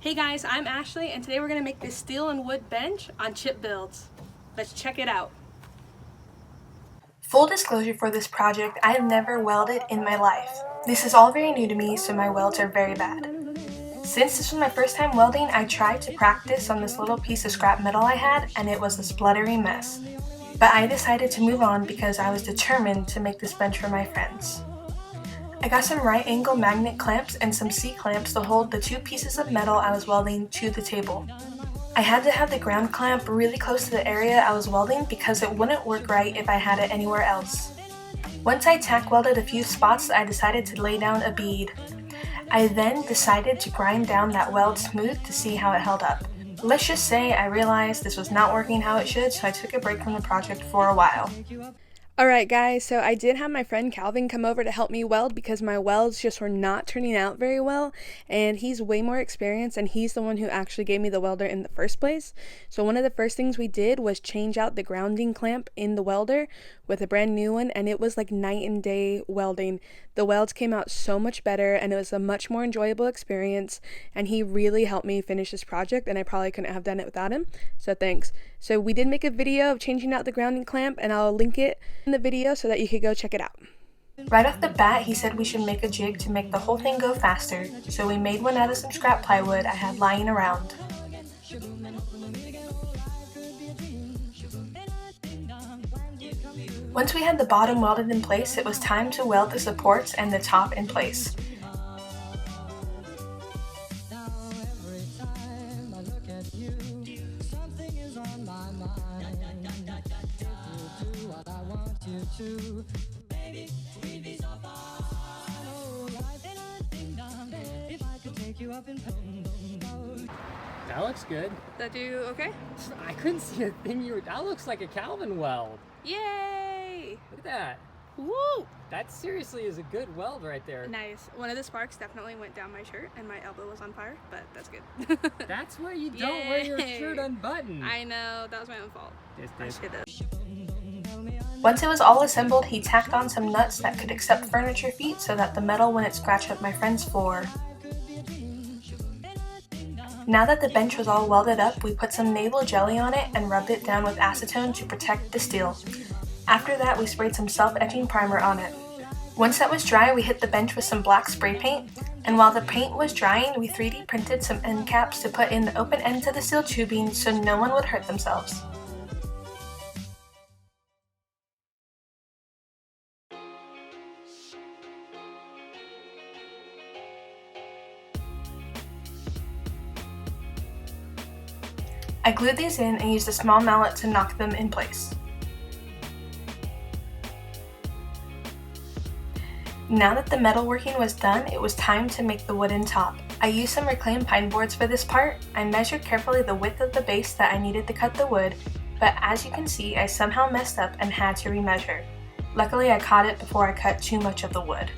Hey guys, I'm Ashley and today we're going to make this steel and wood bench on chip builds. Let's check it out. Full disclosure for this project, I have never welded in my life. This is all very new to me, so my welds are very bad. Since this was my first time welding, I tried to practice on this little piece of scrap metal I had, and it was a spluttery mess. But I decided to move on because I was determined to make this bench for my friends. I got some right angle magnet clamps and some C-clamps to hold the two pieces of metal I was welding to the table. I had to have the ground clamp really close to the area I was welding because it wouldn't work right if I had it anywhere else. Once I tack welded a few spots, I decided to lay down a bead. I then decided to grind down that weld smooth to see how it held up. Let's just say I realized this was not working how it should, so I took a break from the project for a while. Alright guys, so I did have my friend Calvin come over to help me weld because my welds just were not turning out very well, and he's way more experienced and he's the one who actually gave me the welder in the first place. So one of the first things we did was change out the grounding clamp in the welder with a brand new one, and it was like night and day welding. The welds came out so much better and it was a much more enjoyable experience, and he really helped me finish this project and I probably couldn't have done it without him, so thanks. So we did make a video of changing out the grounding clamp and I'll link it in the video so that you could go check it out. Right off the bat, he said we should make a jig to make the whole thing go faster, so we made one out of some scrap plywood I had lying around. Once we had the bottom welded in place, it was time to weld the supports and the top in place. That looks good. That do okay? I couldn't see a thing that looks like a Calvin weld. Yay! Look at that. Woo! That seriously is a good weld right there. Nice. One of the sparks definitely went down my shirt and my elbow was on fire, but that's good. That's where you don't wear your shirt unbuttoned. I know, that was my own fault. I should have. Once it was all assembled, he tacked on some nuts that could accept furniture feet so that the metal wouldn't scratch up my friend's floor. Now that the bench was all welded up, we put some navel jelly on it and rubbed it down with acetone to protect the steel. After that, we sprayed some self-etching primer on it. Once that was dry, we hit the bench with some black spray paint, and while the paint was drying, we 3D printed some end caps to put in the open ends of the steel tubing so no one would hurt themselves. I glued these in and used a small mallet to knock them in place. Now that the metalworking was done, it was time to make the wooden top. I used some reclaimed pine boards for this part. I measured carefully the width of the base that I needed to cut the wood, but as you can see, I somehow messed up and had to remeasure. Luckily, I caught it before I cut too much of the wood.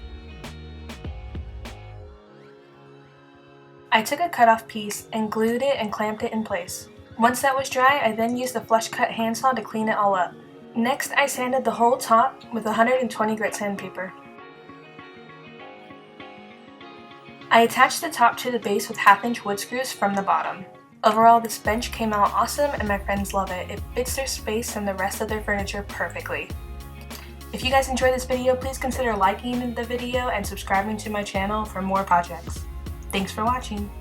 I took a cut-off piece and glued it and clamped it in place. Once that was dry, I then used a flush cut handsaw to clean it all up. Next, I sanded the whole top with 120 grit sandpaper. I attached the top to the base with 1/2-inch wood screws from the bottom. Overall, this bench came out awesome and my friends love it. It fits their space and the rest of their furniture perfectly. If you guys enjoyed this video, please consider liking the video and subscribing to my channel for more projects. Thanks for watching.